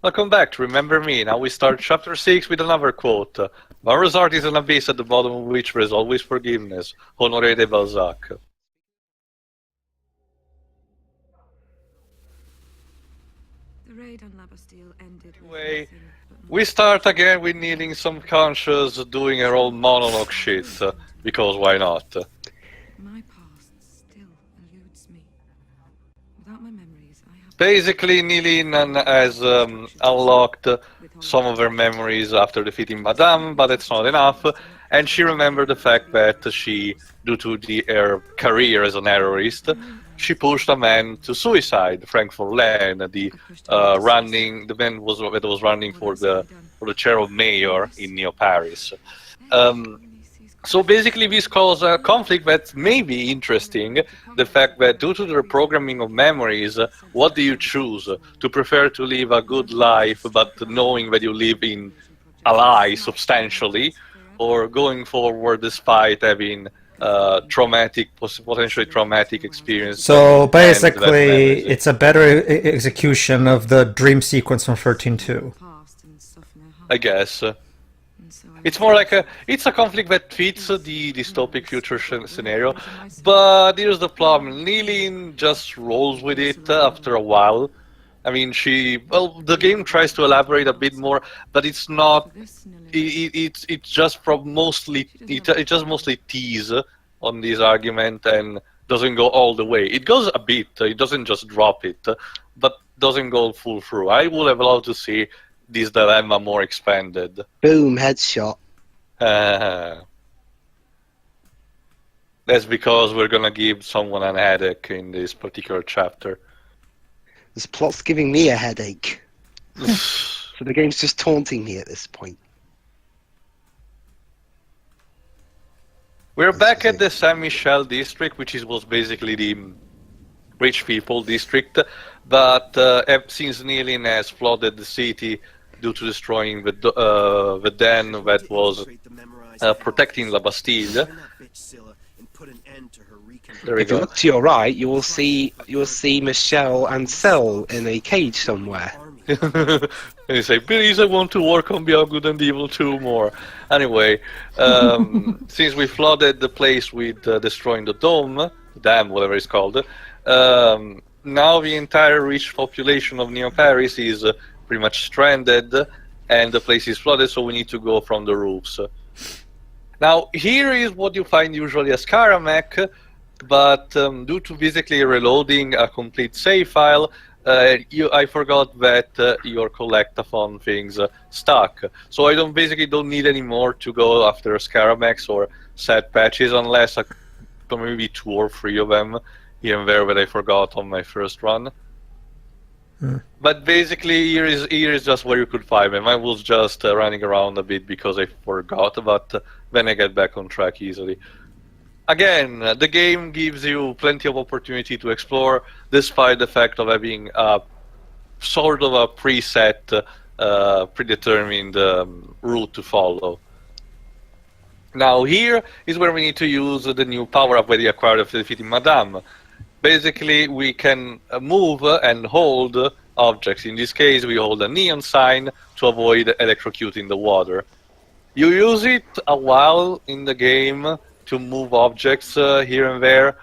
Welcome back to Remember Me. Now we start chapter 6 with another quote. Our heart is an abyss at the bottom of which there is always forgiveness. Honoré de Balzac. The raid on La Bastille ended with Anyway, nothing but we start again with Nilin subconscious doing her own monologue shit. Because why not? my past still eludes me. Without my memories, I have Basically, Nilin has unlocked some of her memories after defeating Madame, but it's not enough. And she remembered the fact that she, due to her career as an terrorist, she pushed a man to suicide, Frank Forlane, the man that was running for the chair of mayor in Neo Paris. So basically this caused a conflict that may be interesting, the fact that due to the reprogramming of memories, what do you choose? To prefer to live a good life but knowing that you live in a lie substantially, or going forward despite having potentially traumatic experience? So basically it's a better execution of the dream sequence from 13.2. past and soften her heart. I guess. And so I It's more like it's a conflict that fits the dystopic future scenario, but here's the problem. Nilin just rolls with it after a while. I mean, the game tries to elaborate a bit more, but it's not. It's just mostly tease on this argument and doesn't go all the way. It goes a bit. It doesn't just drop it, but doesn't go full through. I would have loved to see this dilemma more expanded. Boom, headshot. That's because we're gonna give someone an headache in this particular chapter. This plot's giving me a headache. So the game's just taunting me at this point. We're back at the Saint-Michel district, which was basically the rich people district, but since Nilin has flooded the city due to destroying the den that was protecting La Bastille. There we If you go. look to your right, you will see Michelle and Cell in a cage somewhere. And you say, please, I want to work on Beyond Good and Evil 2 more. Anyway, since we flooded the place with destroying the dam, whatever it's called, now the entire rich population of Neo Paris is pretty much stranded, and the place is flooded, so we need to go from the roofs. Now, here is what you find usually as Karamech, but due to basically reloading a complete save file, I forgot that your collectathon things stuck. So I basically don't need any more to go after Scaramechs or set patches, unless maybe 2 or 3 of them here and there that I forgot on my first run. But basically here is just where you could find them. I was just running around a bit because I forgot, but then I get back on track easily. Again, the game gives you plenty of opportunity to explore, despite the fact of having sort of a preset, predetermined route to follow. Now here is where we need to use the new power-up that we acquired after defeating Madame. Basically, we can move and hold objects. In this case, we hold a neon sign to avoid electrocuting the water. You use it a while in the game to move objects here and there,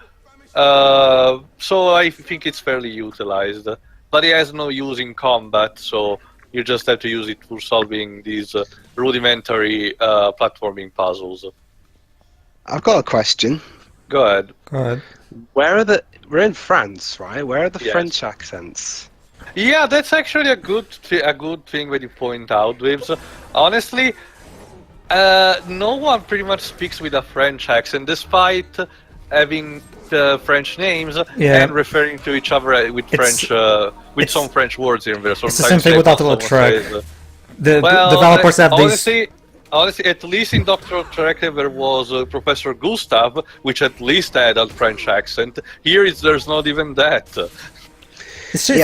so I think it's fairly utilized. But it has no use in combat, so you just have to use it for solving these rudimentary platforming puzzles. I've got a question. Go ahead. Go ahead. We're in France, right? Where are the Yes. French accents? Yeah, that's actually a good thing that you point out, Wibbs. Honestly, no one pretty much speaks with a French accent, despite having French names and referring to each other with some French words in there. It's the same thing with Dr. Trek. The developers have these. Honestly, at least in Dr. Trek there was Professor Gustav, which at least had a French accent. Here there's not even that. Honestly,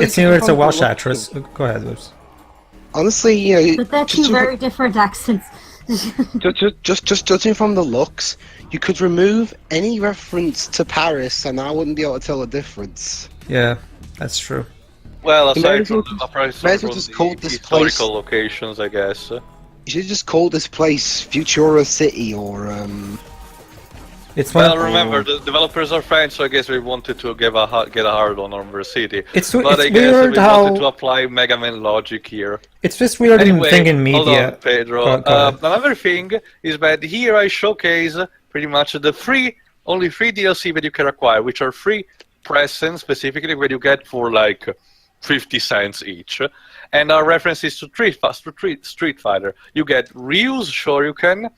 it's a Welsh actress. Go ahead, Liz. Honestly, you know, But they're two very different accents. just judging from the looks, you could remove any reference to Paris, and I wouldn't be able to tell the difference. Yeah, that's true. Well, You may aside as well from the just- appraisal may as well from just the call this historical place- locations, I guess. You should just call this place Futura City or It's one. Well, Of, remember, the developers are French, so I guess we wanted to get a hard on our city. it's But I it's guess weird we wanted to how apply Mega Man logic here. it's just weird Anyway, thing in media. hold on, Pedro. Go ahead. Another thing is that here I showcase pretty much the only free DLC that you can acquire, which are free presents, specifically where you get for like 50 cents each. And our references to Street Fighter. You get Ryu's Shoryuken,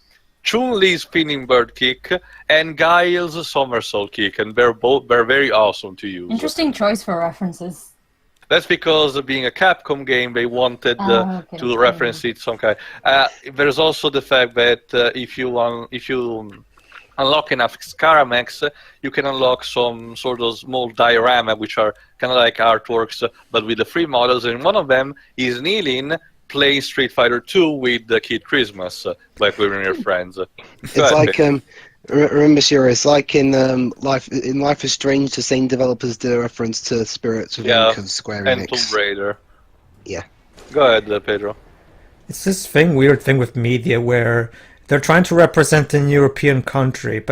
Chun-Li's spinning bird kick, and Guile's somersault kick, and they're very awesome to use. Interesting choice for references. That's because being a Capcom game, they wanted Okay. to reference it some kind. There's also the fact that if you unlock enough Scaramax, you can unlock some sort of small diorama, which are kind of like artworks, but with the free models, and one of them is Nilin playing Street Fighter 2 with Kid Christmas, like with your friends. it's like remember, Shiro, it's like in Life is Strange, the same developers did a reference to Spirits of Ink of Square and Enix. Tomb Raider. Yeah. Go ahead, Pedro. It's this weird thing with media where they're trying to represent an European country,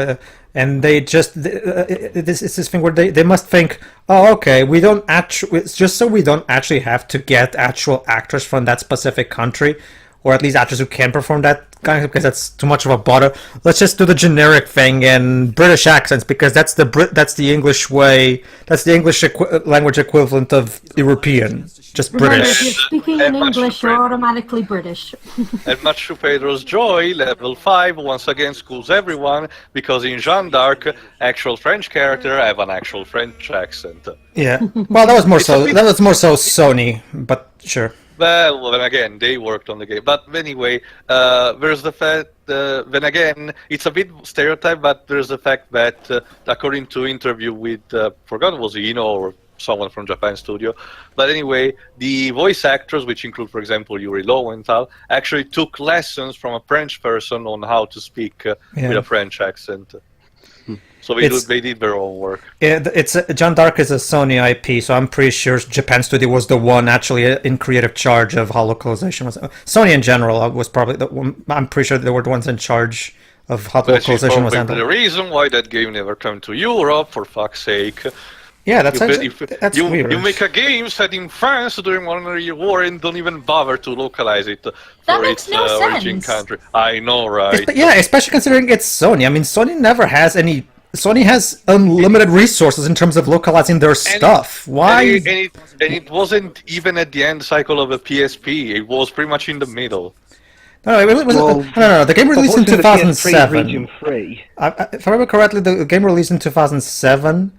and they just it's this thing where they must think, oh, okay, we don't actually, it's just so we don't actually have to get actual actors from that specific country, or at least actors who can perform that kind of, because that's too much of a bother. Let's just do the generic thing in British accents, because that's the English way, that's the English language equivalent of European, just Remember, if British. you're speaking And in much English, different. you're automatically British. And much to Pedro's joy, level 5 once again schools everyone, because in Jeanne d'Arc, actual French character have an actual French accent. Yeah. Well, that was more so Sony, but sure. Well, then again, they worked on the game. But anyway, there's the fact, then again, it's a bit stereotype, but there's the fact that, according to interview with, forgot was Ino or someone from Japan Studio, but anyway, the voice actors, which include, for example, Yuri Lowenthal, actually took lessons from a French person on how to speak with a French accent. So they did their own work. It's Jeanne d'Arc is a Sony IP, so I'm pretty sure Japan Studio was the one actually in creative charge of how localization was. Sony in general was probably the one. I'm pretty sure they were the ones in charge of how That's localization was probably the handled. reason why that game never came to Europe, for fuck's sake. Yeah, that's you weird. You make a game set in France during one war and don't even bother to localize it for makes its no origin sense. country. I know, right? Yeah, especially considering it's Sony. I mean, Sony never has any. Sony has unlimited resources in terms of localizing their stuff. Why? And it wasn't even at the end cycle of a PSP. It was pretty much in the middle. No, no. The game released in 2007. Region 3. If I remember correctly, the game released in 2007,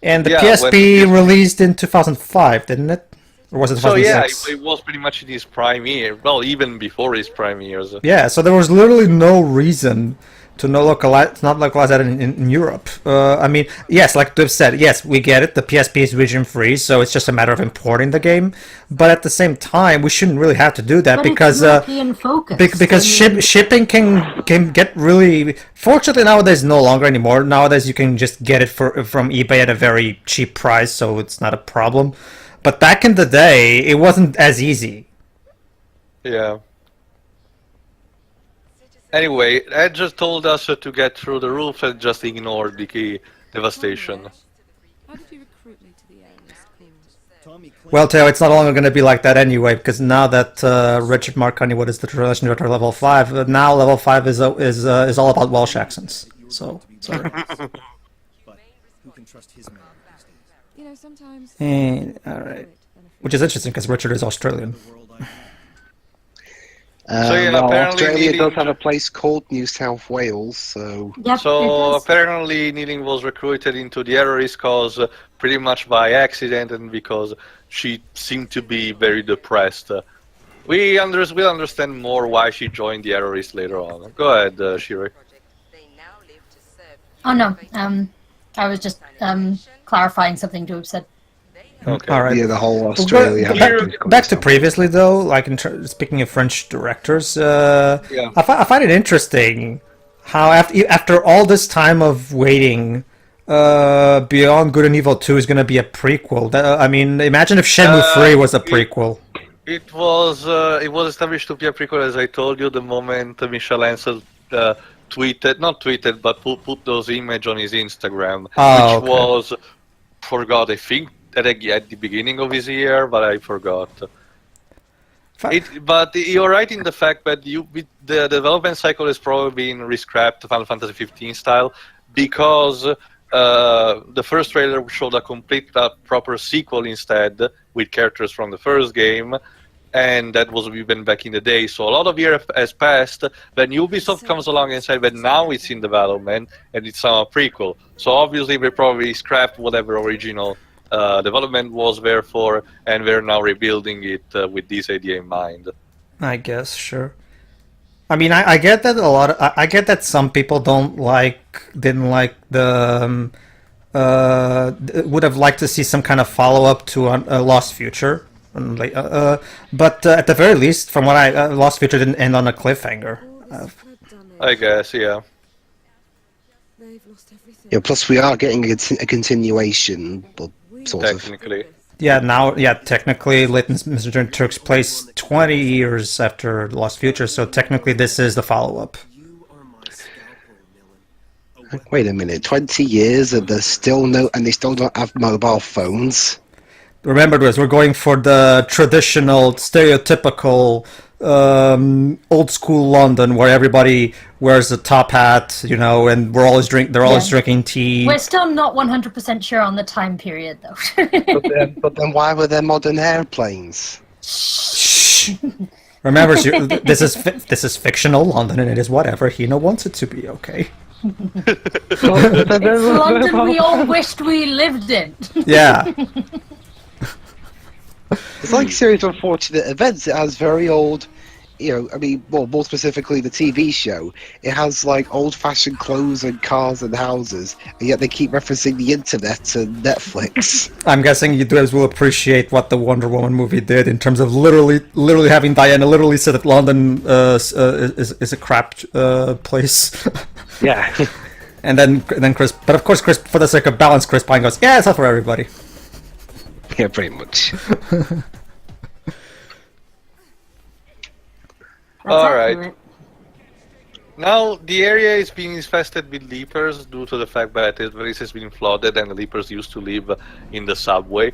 and the Yeah, PSP released in 2005, didn't it? Or was it So 2006? yeah, it was pretty much in his prime year. Well, even before his prime years. Yeah, so there was literally no reason to not localize that in Europe. I mean, yes, like Dave said, yes, we get it. The PSP is region free, so it's just a matter of importing the game. But at the same time, we shouldn't really have to do that But because it's European focused. because shipping can get really. Fortunately, nowadays no longer anymore. Nowadays you can just get it from eBay at a very cheap price, so it's not a problem. But back in the day, it wasn't as easy. Yeah. Anyway, Ed just told us to get through the roof and just ignore the key devastation. How did you recruit me to the area? Well, Teo, it's not longer going to be like that anyway, because now that Richard Marconi, what is the translation director level 5, now level 5 is all about Welsh accents. So, sorry. You know, sometimes. All right. Which is interesting because Richard is Australian. So, yeah, well, apparently Australia Nilin- does have a place called New South Wales, so... Yep, So it does. apparently Nilin was recruited into the terrorist cause pretty much by accident and because she seemed to be very depressed. We'll understand more why she joined the terrorists later on. Go ahead, Shiri. Oh no, I was just clarifying something Doob said. Okay. All right. Yeah, the whole Australia... Back to previously though, like speaking of French directors, I find it interesting how after all this time of waiting, Beyond Good and Evil 2 is going to be a prequel. I mean, imagine if Shenmue 3 was a prequel. It was established to be a prequel, as I told you, the moment Michel Ansel not tweeted, but put those images on his Instagram, which was, forgot, I think, at the beginning of his year, but I forgot. But you're right in the fact that the development cycle has probably been re-scrapped Final Fantasy 15 style, because the first trailer showed a complete proper sequel instead, with characters from the first game, and that was even back in the day. So a lot of years has passed. Then Ubisoft comes along and said that now it's in development and it's a prequel. So obviously they probably scrapped whatever original development was there for, and we're now rebuilding it with this idea in mind. I guess, sure. I mean, I get that I get that some people didn't like the would have liked to see some kind of follow-up to a Lost Future. But at the very least, from what Lost Future didn't end on a cliffhanger. I guess, yeah. Yeah. Plus, we are getting a continuation, but sort Technically. Technically, Layton's Messenger takes place 20 years after Lost Future, so technically this is the follow-up. Wait a minute, 20 years and they still don't have mobile phones? Remember this, we're going for the traditional, stereotypical, old school London where everybody wears a top hat, and they're always drinking tea. We're still not 100% sure on the time period, though. but then why were there modern airplanes? Shh. Remember, this is fictional London, and it is whatever Hino wants it to be. Okay. It's London we all wished we lived in. Yeah. It's like a series of unfortunate events. It has very old, more specifically the TV show. It has like old-fashioned clothes and cars and houses, and yet they keep referencing the internet and Netflix. I'm guessing you guys will appreciate what the Wonder Woman movie did in terms of literally having Diana literally said that London is a crap place. Yeah. And then Chris, but of course Chris, for the sake of balance, Chris Pine goes, yeah, it's not for everybody. Yeah, pretty much. Alright. Now, the area is being infested with leapers due to the fact that the place has been flooded and the leapers used to live in the subway.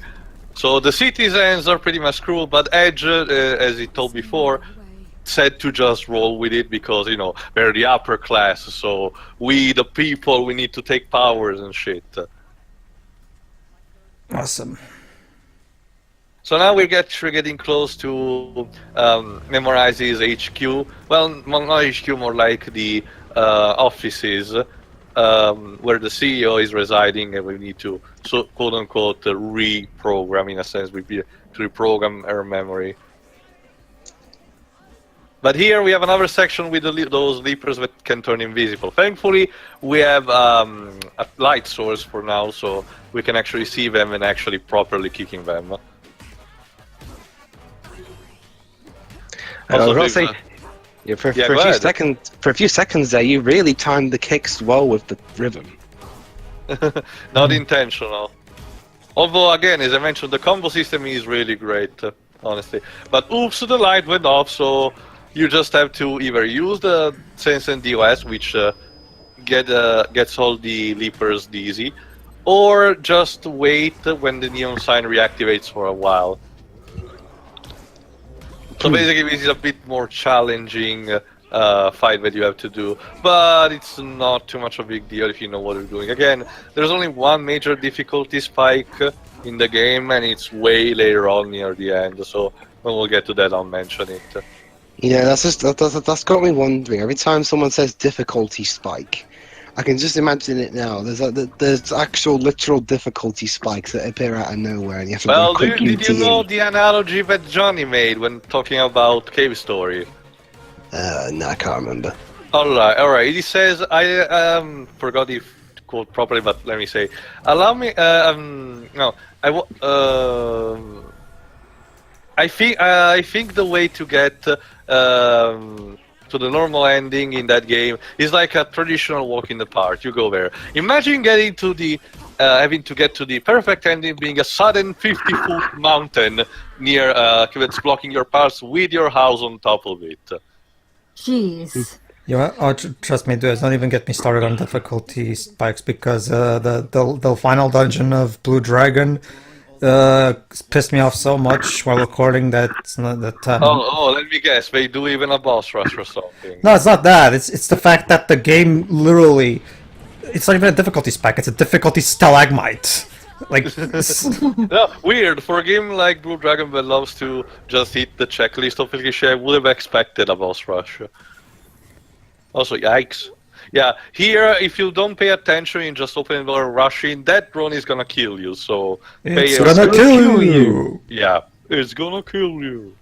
So the citizens are pretty much screwed, but Edge, as he told before, said to just roll with it because, they're the upper class, so we, the people, we need to take powers and shit. Awesome. So now we're getting close to memorize his HQ. Well, not HQ, more like the offices where the CEO is residing, and we need to, quote unquote, reprogram, in a sense, to reprogram her memory. But here we have another section with those leapers that can turn invisible. Thankfully, we have a light source for now, so we can actually see them and actually properly kicking them. I was going to say, for a few seconds there, you really timed the kicks well with the rhythm. Not intentional. Although, again, as I mentioned, the combo system is really great, honestly. But oops, the light went off, so you just have to either use the Sense and DOS, which gets all the leapers dizzy, or just wait when the neon sign reactivates for a while. So basically, this is a bit more challenging fight that you have to do, but it's not too much of a big deal if you know what you're doing. Again, there's only one major difficulty spike in the game, and it's way later on near the end, so when we'll get to that, I'll mention it. Yeah, that's got me wondering. Every time someone says difficulty spike, I can just imagine it now. There's actual literal difficulty spikes that appear out of nowhere, and you have to Well, did you know the analogy that Johnny made when talking about Cave Story? No, I can't remember. Alright. He says, I forgot if to quote properly, but let me say, allow me, I think the way to get to the normal ending in that game is like a traditional walk in the park. You go there. Imagine getting to the having to get to the perfect ending being a sudden 50-foot mountain near that's blocking your path with your house on top of it. Jeez. Yeah, trust me, dude, don't even get me started on difficulty spikes because the final dungeon of Blue Dragon pissed me off so much while recording that Let me guess. They do even a boss rush or something. No, it's not that. It's the fact that the game literally, it's not even a difficulty spike. It's a difficulty stalagmite. Like, No, weird. For a game like Blue Dragon that loves to just hit the checklist of cliché, I would have expected a boss rush. Also, yikes. Yeah, here, if you don't pay attention and just open the door rushing, that drone is gonna kill you, so... it's gonna kill you! Yeah, it's gonna kill you.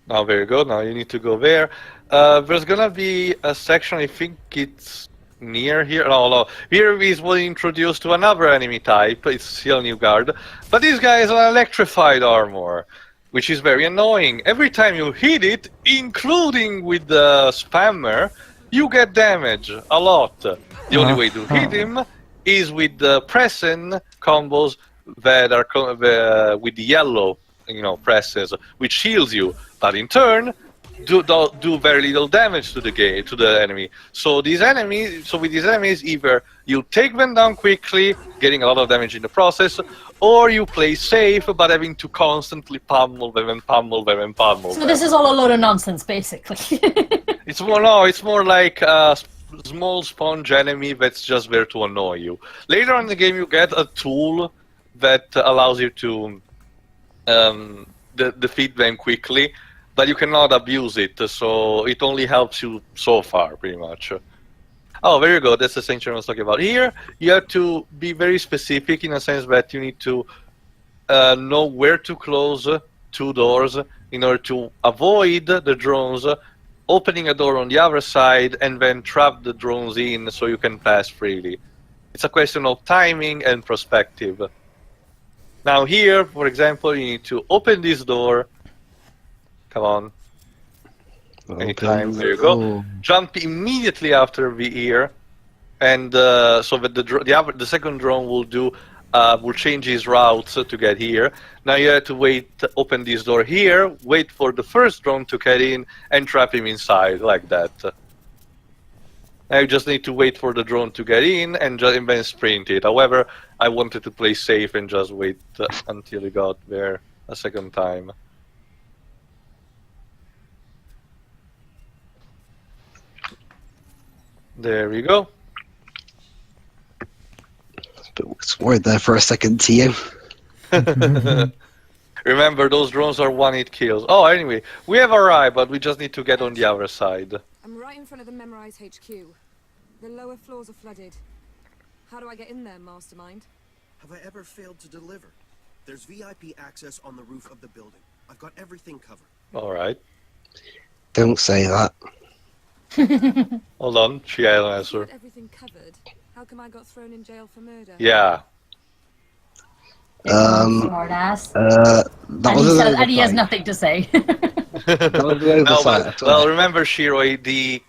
Now, very good. Now you need to go there. There's gonna be a section, I think it's near here. No. Here is what introduced to another enemy type. It's still new guard. But this guy is an electrified armor, which is very annoying. Every time you hit it, including with the spammer, you get damage. A lot. The only way to hit him is with the pressing combos that are with the yellow, presses, which shields you. But in turn, do very little damage to the enemy. So with these enemies, either you take them down quickly, getting a lot of damage in the process, or you play safe, but having to constantly pummel them and pummel them and pummel them. So this is all a load of nonsense, basically. It's more like a small sponge enemy that's just there to annoy you. Later on in the game, you get a tool that allows you to defeat them quickly, but you cannot abuse it, so it only helps you so far, pretty much. Oh, there you go, that's the section I was talking about. Here, you have to be very specific in a sense that you need to know where to close two doors in order to avoid the drones opening a door on the other side and then trap the drones in so you can pass freely. It's a question of timing and perspective. Now here, for example, you need to open this door. Come on. Anytime. There you go. Jump immediately after the ear, and so that the second drone will change his route to get here. Now you have to open this door here, wait for the first drone to get in, and trap him inside like that. Now you just need to wait for the drone to get in and then sprint it. However, I wanted to play safe and just wait until he got there a second time. There we go. Word there for a second, TM. Remember, those drones are one-hit kills. Oh, anyway, we have arrived, but we just need to get on the other side. I'm right in front of the Memorize HQ. The lower floors are flooded. How do I get in there, Mastermind? Have I ever failed to deliver? There's VIP access on the roof of the building. I've got everything covered. All right. Don't say that. Hold on, she had an answer. Everything covered. How come I got thrown in jail for murder? Yeah. Smartass. And he has nothing to say. Well, remember, Shiroi, the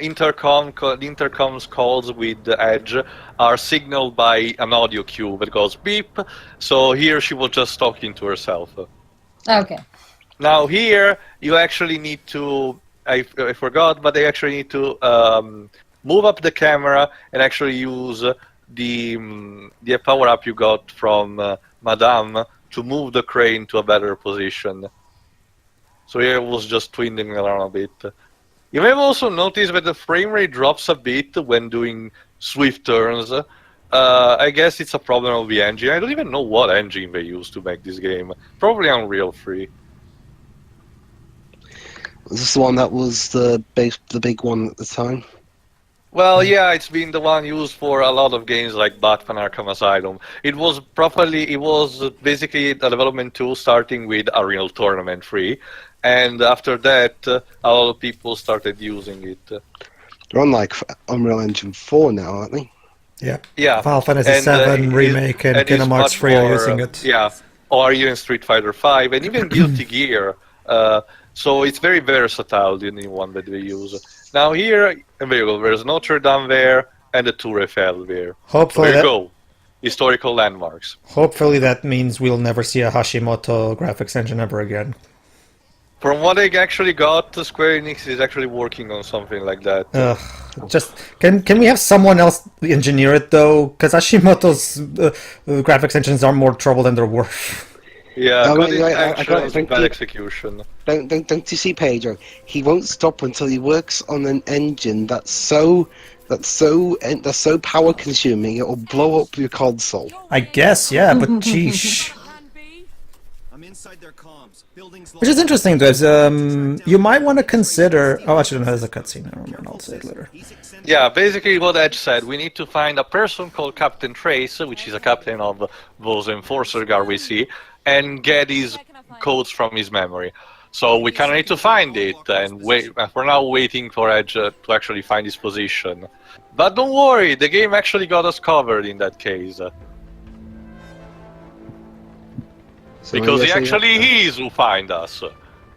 intercom's calls with the Edge are signaled by an audio cue that goes beep. So here she was just talking to herself. Okay. Now here you actually need to. I forgot, but they actually need to move up the camera and actually use the power up you got from Madame to move the crane to a better position. So here it was just twinning around a bit. You may have also noticed that the frame rate drops a bit when doing swift turns. I guess it's a problem of the engine. I don't even know what engine they used to make this game. Probably Unreal 3. Was this the one that was the big one at the time? Well, yeah, it's been the one used for a lot of games like Batman Arkham Asylum. It was basically a development tool starting with Unreal Tournament 3, and after that, a lot of people started using it. They're on like Unreal Engine 4 now, aren't they? Yeah. Yeah. Final Fantasy 7 Remake and Kingdom Hearts 3 are using it. Yeah, or even Street Fighter 5, and even Guilty Gear So it's very versatile, the new one that we use. Now here, there you go, there's Notre Dame there, and the Tour Eiffel there. Hopefully There you that, go. Historical landmarks. hopefully that means we'll never see a Hashimoto graphics engine ever again. From what I actually got, Square Enix is actually working on something like that. Just can we have someone else engineer it though? Because Hashimoto's graphics engines are more trouble than they're worth. Yeah, Oh, good wait, I intentions, don't think bad he- execution. Don't you see, Pedro? He won't stop until he works on an engine that's so power consuming it will blow up your console. I guess, yeah, but sheesh. I'm inside their comms. Buildings Which is interesting, though. Is, you might want to consider. Oh, actually, no, there's a cutscene. Never mind, I'll say it later. Yeah, basically what Edge said, we need to find a person called Captain Trace, which is a captain of those enforcer guard we see, and get his codes from his memory. So we kind of need to find it, and we're now waiting for Edge to actually find his position. But don't worry, the game actually got us covered in that case. So Because yes, he actually is who find us.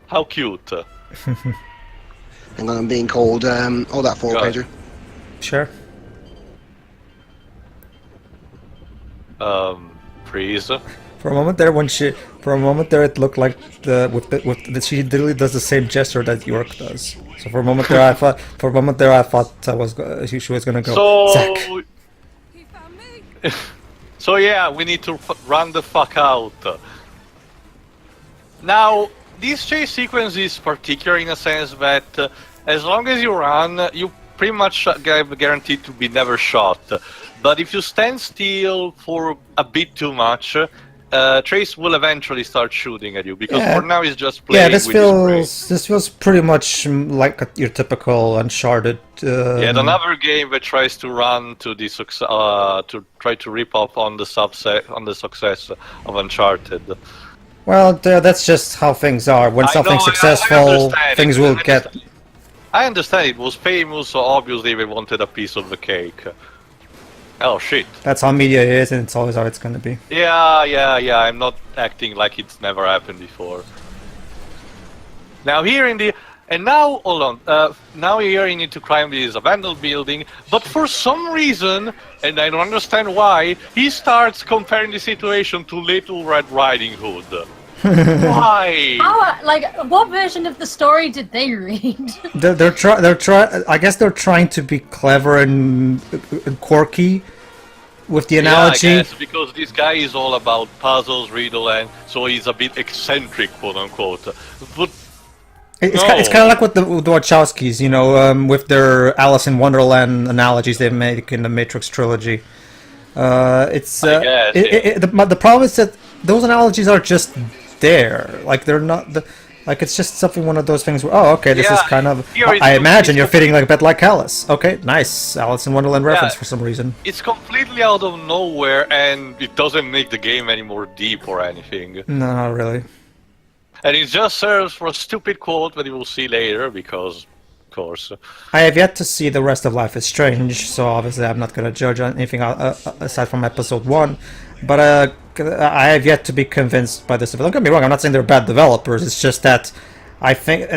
How cute. Hang on, I'm being called. All that for Go ahead. Pedro. Sure. Freeze. For a moment there, it looked like she literally does the same gesture that York does. So for a moment there, I thought she was gonna go. Zack. So, He found me. so yeah, we need to run the fuck out. Now, this chase sequence is particular in a sense that as long as you run, you pretty much guaranteed to be never shot. But if you stand still for a bit too much, Trace will eventually start shooting at you, because Yeah. for now he's just playing Yeah, this with his brain. feels pretty much like your typical Uncharted. Yet another game that tries to run to the to try to rip off on the success of Uncharted. Well, that's just how things are. When I something's know, I successful, understand things it, will I get. understand. I understand it was famous, so obviously they wanted a piece of the cake. Oh shit. That's how media is, and it's always how it's gonna be. Yeah, I'm not acting like it's never happened before. Now here in the... And now, hold on, now here you need to climb this abandoned building, but for some reason, and I don't understand why, he starts comparing the situation to Little Red Riding Hood. Why? How, like, what version of the story did they read? I guess they're trying to be clever and quirky with the analogy. Yeah, I guess, because this guy is all about puzzles, riddle, and so he's a bit eccentric, quote unquote. But It's no. it's kind of like with the Wachowskis, you know, with their Alice in Wonderland analogies they make in the Matrix trilogy. It's I guess, the problem is that those analogies are just there, like they're not like it's just something, one of those things where, oh, okay, this is Yeah, kind of. here I it's- imagine you're it's- fitting like a bit like Alice. Okay, nice Alice in Wonderland reference Yeah. for some reason. it's completely out of nowhere, and it doesn't make the game any more deep or anything. No, not really. And it just serves for a stupid quote that you will see later, because, of course. I have yet to see the rest of Life is Strange, so obviously I'm not going to judge on anything aside from episode 1. But I have yet to be convinced by this. Don't get me wrong, I'm not saying they're bad developers. It's just that I think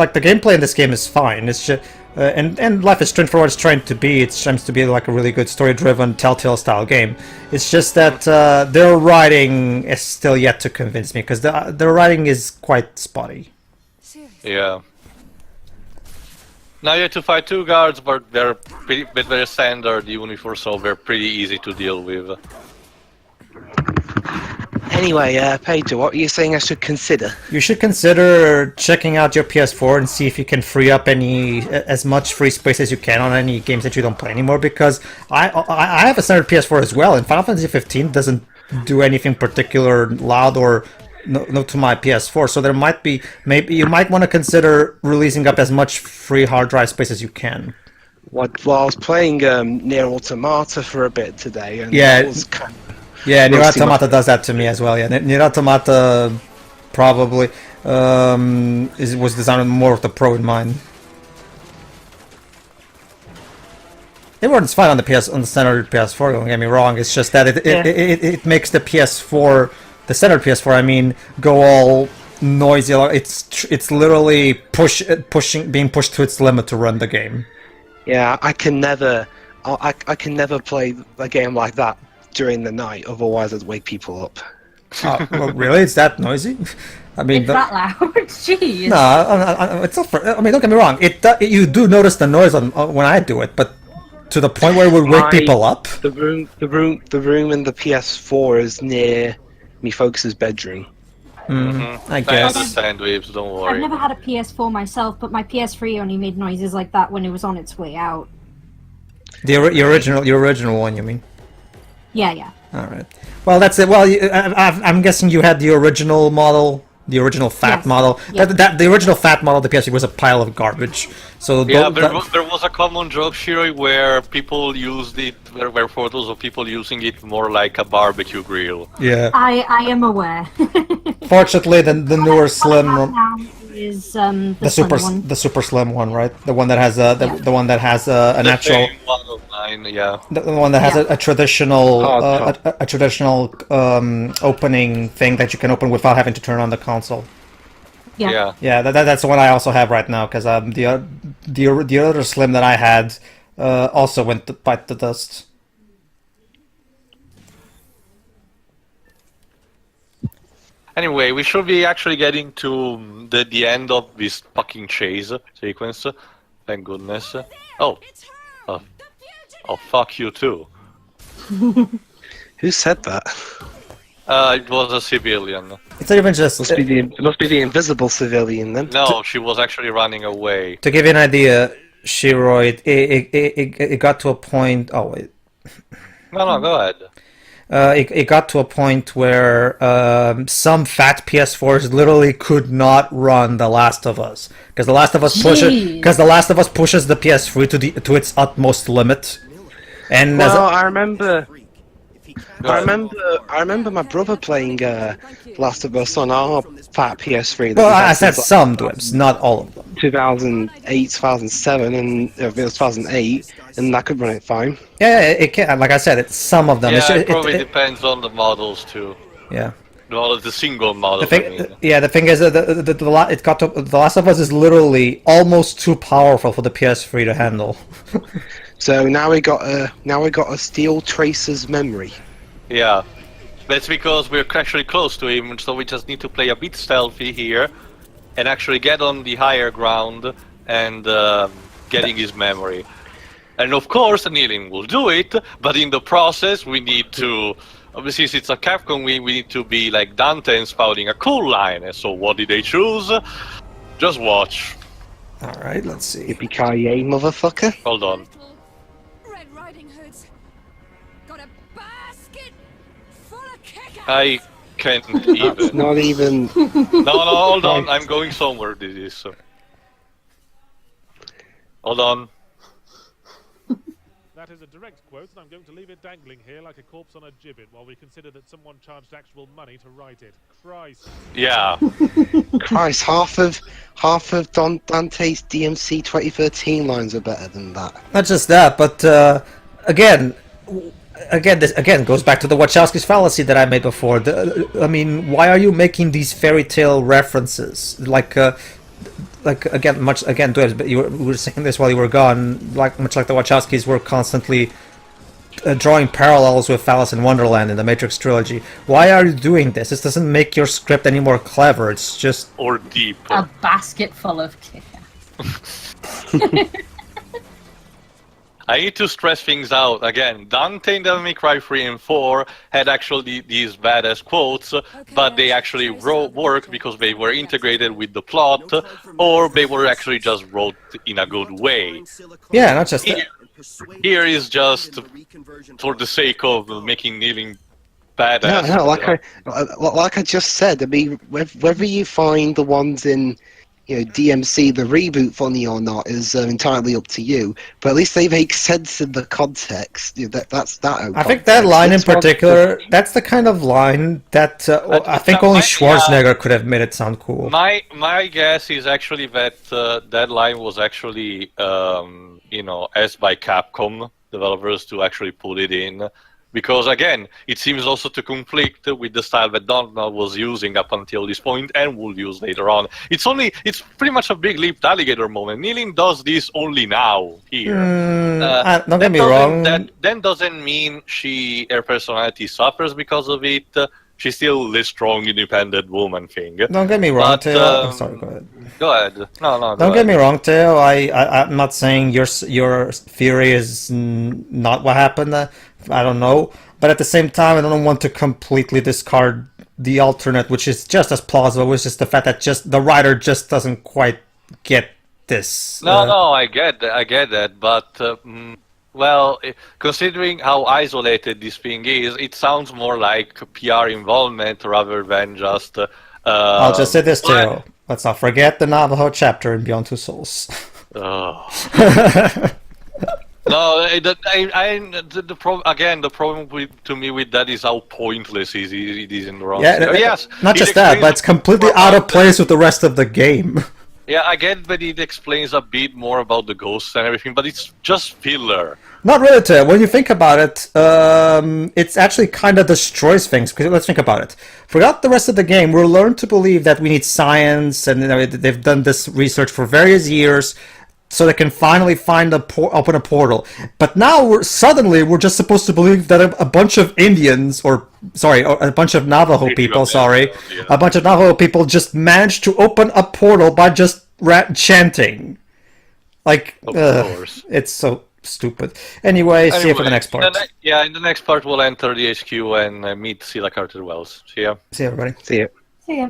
like the gameplay in this game is fine. It's just and Life is Strange, for what it's trying to be, it seems to be like a really good story-driven Telltale style game. It's just that their writing is still yet to convince me, because their writing is quite spotty. Seriously. Yeah. Now you have to fight 2 guards, but they're very standard uniform, so they're pretty easy to deal with. Anyway, Pedro, what are you saying I should consider? You should consider checking out your PS4 and see if you can free up as much free space as you can on any games that you don't play anymore. Because I have a standard PS4 as well, and Final Fantasy 15 doesn't do anything particular loud or no to my PS4. So there might be, maybe you might want to consider releasing up as much free hard drive space as you can. Well, I was playing Nier Automata for a bit today, and Yeah. that was kind of... Yeah, Nier Roasting Automata does that to me as well. Yeah, Nier Automata probably was designed more with the pro in mind. It runs fine on the standard PS4. Don't get me wrong. It's just that it makes the PS4, the standard PS4, I mean, go all noisy. It's literally being pushed to its limit to run the game. Yeah, I can never play a game like that during the night. Otherwise, I'd wake people up. Well, really, it's that noisy? I mean, It's that loud. Jeez. no, it's not. I mean, don't get me wrong. You do notice the noise when I do it, but to the point where it would wake people up. The room in the PS4 is near me folks' bedroom. I I guess. understand, Weebs, don't I've worry. never had a PS4 myself, but my PS3 only made noises like that when it was on its way out. Your original one, you mean? Yeah. All right. Well, that's it. Well, I'm guessing you had the original model, the original fat Yes. model. Yeah. The original fat model of the PS3 was a pile of garbage. So Yeah, there was a common joke, Shiroi, where people used it, there were photos of people using it more like a barbecue grill. yeah. I am aware. Fortunately, the newer slim, Now is the slim one. the super slim one, right? The one that has the one that has an The actual. same one of mine, yeah. The one that has Yeah. a traditional Hardtop. a traditional opening thing that you can open without having to turn on the console. Yeah. Yeah, that's the one I also have right now because the other Slim that I had also went to bite the dust. Anyway, we should be actually getting to the end of this fucking chase sequence. Thank goodness. Oh. Oh, fuck you too. Who said that? It was a civilian. It's not even just It must be the invisible civilian then. No, she was actually running away. to give you an idea, Shiroi. It got to a point. Oh wait. No, go ahead. It got to a point where some fat PS4s literally could not run The Last of Us because The Last of Us pushes the PS3 to its utmost limit. And as Well, a, I remember Go I ahead. remember my brother playing Last of Us on our fat PS3. that well, we had I said since, some Dwibs, not all of them. 2008, 2007, and it was 2008, and I could run it fine. Yeah, it can. Like I said, it's some of them. Yeah, It's it probably depends on the models too. yeah. The single models, The I thing, mean. yeah, the thing is that it got to The Last of Us is literally almost too powerful for the PS3 to handle. So now we got a Steel Tracer's memory. Yeah. That's because we're actually close to him, so we just need to play a bit stealthy here and actually get on the higher ground and getting his memory. And of course, Nilin will do it, but in the process, we need to. Obviously, since it's a Capcom, we need to be like Dante and spouting a cool line. And so, what did they choose? Just watch. All right, let's see. Yippee-ki-yay, motherfucker. Hold on. Red Riding Hoods. Got a basket full of kickers. I can't even. Not even. No, hold on. I'm going somewhere. This is. Hold on. That is a direct quote, and I'm going to leave it dangling here like a corpse on a gibbet while we consider that someone charged actual money to write it. Christ. Yeah. Christ, half of Dante's DMC 2013 lines are better than that. Not just that, but this goes back to the Wachowski's fallacy that I made before. I mean, why are you making these fairy tale references? Dwebs, but we were saying this while you were gone. Much like the Wachowskis were constantly drawing parallels with Alice in Wonderland in the Matrix trilogy. Why are you doing this? This doesn't make your script any more clever. It's just Or deep. A basket full of kickers. I need to stress things out again. Dante in Devil May Cry 3 and 4 had actually these badass quotes, but they actually worked because they were integrated with the plot, or they were actually just wrote in a good way. yeah, not just that. Here is just for the sake of making Nilin badass. No, like I just said. I mean, whether you find the ones in DMC the reboot funny or not is entirely up to you. But at least they make sense in the context. That's that. I think that line in particular, that's the kind of line that I think only Schwarzenegger could have made it sound cool. My guess is actually that that line was actually asked by Capcom developers to actually put it in, because again, it seems also to conflict with the style that Donald was using up until this point and will use later on. It's pretty much a big leaped alligator moment. Nilin does this only now here. Don't get me wrong. That then doesn't mean her personality suffers because of it. She's still this strong, independent woman thing. Don't get me wrong, But, Theo. Sorry, go ahead. Go ahead. No. Don't get me wrong, Theo. I'm not saying your theory is not what happened. I don't know, but at the same time, I don't want to completely discard the alternate, which is just as plausible. Which is the fact that just the writer just doesn't quite get this. No, I get that, but well, considering how isolated this thing is, it sounds more like PR involvement rather than just. I'll just say this, Theo. Let's not forget the Navajo chapter in Beyond Two Souls. No, the problem to me with that is how pointless it is in the wrong. Yes, not just that, but it's completely out of place with the rest of the game. Yeah, I get that it explains a bit more about the ghosts and everything, but it's just filler. Not really, Theo. When you think about it, it's actually kind of destroys things. Because let's think about it. Throughout the rest of the game, we're learned to believe that we need science, and they've done this research for various years, so they can finally open a portal. But now we're just supposed to believe that a bunch of Indians, a bunch of Navajo people, a bunch of Navajo people just managed to open a portal by just chanting. Like, of course. It's so stupid. Anyway, see you for the next part. In the next part we'll enter the HQ and meet Scylla Cartier-Wells. See ya. See you, everybody. See ya. See ya.